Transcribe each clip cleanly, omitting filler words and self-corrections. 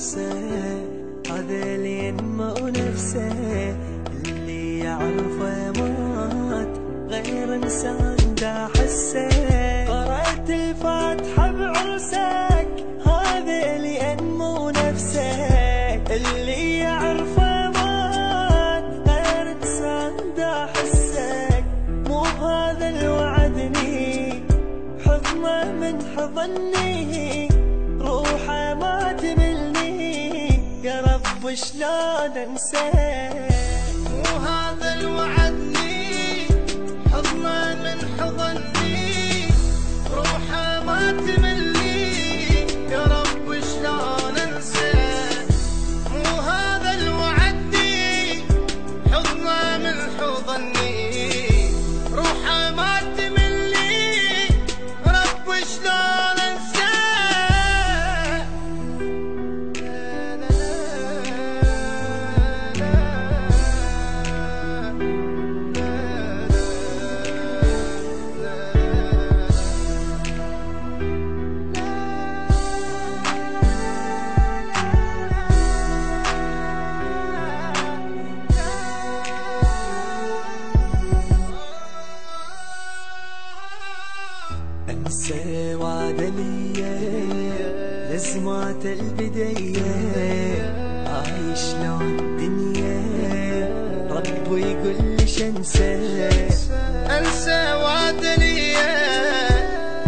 برسه، هذا اللي ينمو نفسه، اللي يعرفه مات غير انسان دا حسه. قرأت الفاتحة بعرسك، هذا اللي ينمو نفسه، اللي يعرفه مات غير انسان دا حسه. مو هذا اللي وعدني حضنه من حضني، روحه ما تملني يا رب شلون انساه. مو هذا اللي وعدني حضنه من حضني، روحه ما تملني يا رب شلون انساه. مو هذا اللي وعدني حضنه من حضني، روحه ما تملني رب شلون انساه. انسى وعد ليا لازمات البداية، عايش لو الدنيا رب يقول ليش انساه. انسى وعد ليا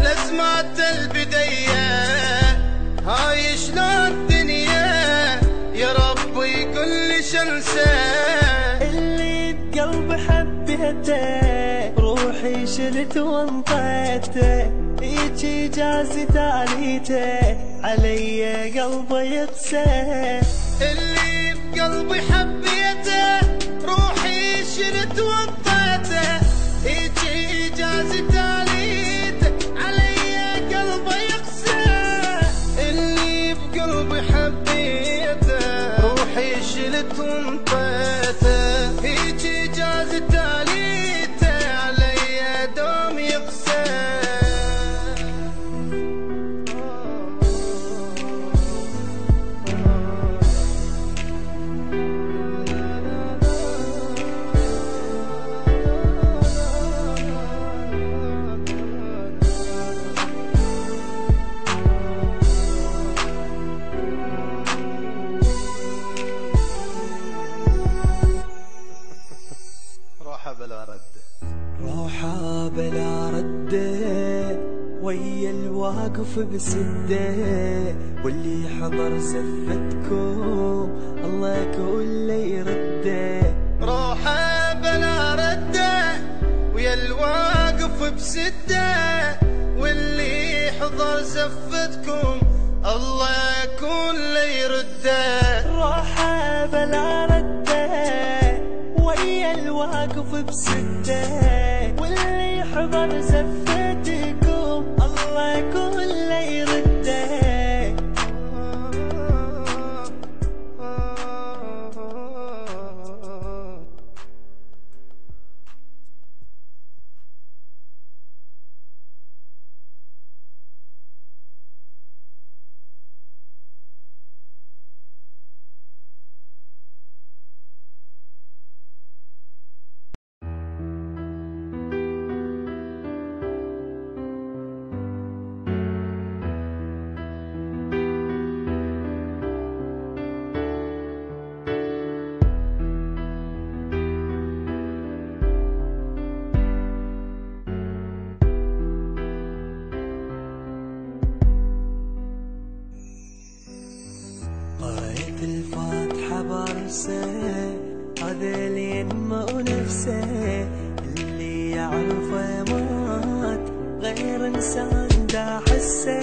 لازمات البداية، هاي شلون الدنيا يا رب يقول ليش انساه. اللي بقلبي حبيته، روحي شلت وانطيته، هيجي جازي تاليته علي قلبي يقسى. اللي بقلبي حبيته، روحي شلت وانطيته، هيجي جازي تاليته علي قلبي يقسى. اللي بقلبي حبيته، روحي شلت وانطيته، هيجي جازي تاليته علي دوم يقسى. روحه بلا رد، روحه بلا رد، ويا الواقف بسده، واللي حضر زفتكم الله كله يرده. روحه بلا رده، ويا الواقف بسده، واللي حضر زفتكم الله كله يرده. روحه بلا رده، ويا الواقف بسده، واللي حضر زفتكم الله كله يرده. قرأت الفاتحة برسه، هذا اللي ينمو نفسه، اللي يعرفه مات غير انسان دا حسه.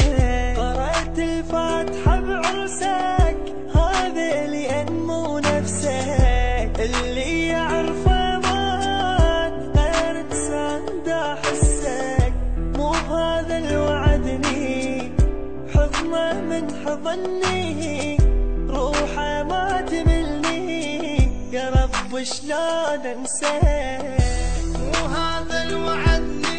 قرأت الفاتحة بعرسك، هذا اللي ينمو نفسه، اللي يعرفه مات غير انسان دا حسه. مو هذا اللي وعدني حضنه من حضني، روحه ما تملني يا رب شلون انساه. مو هذا اللي وعدني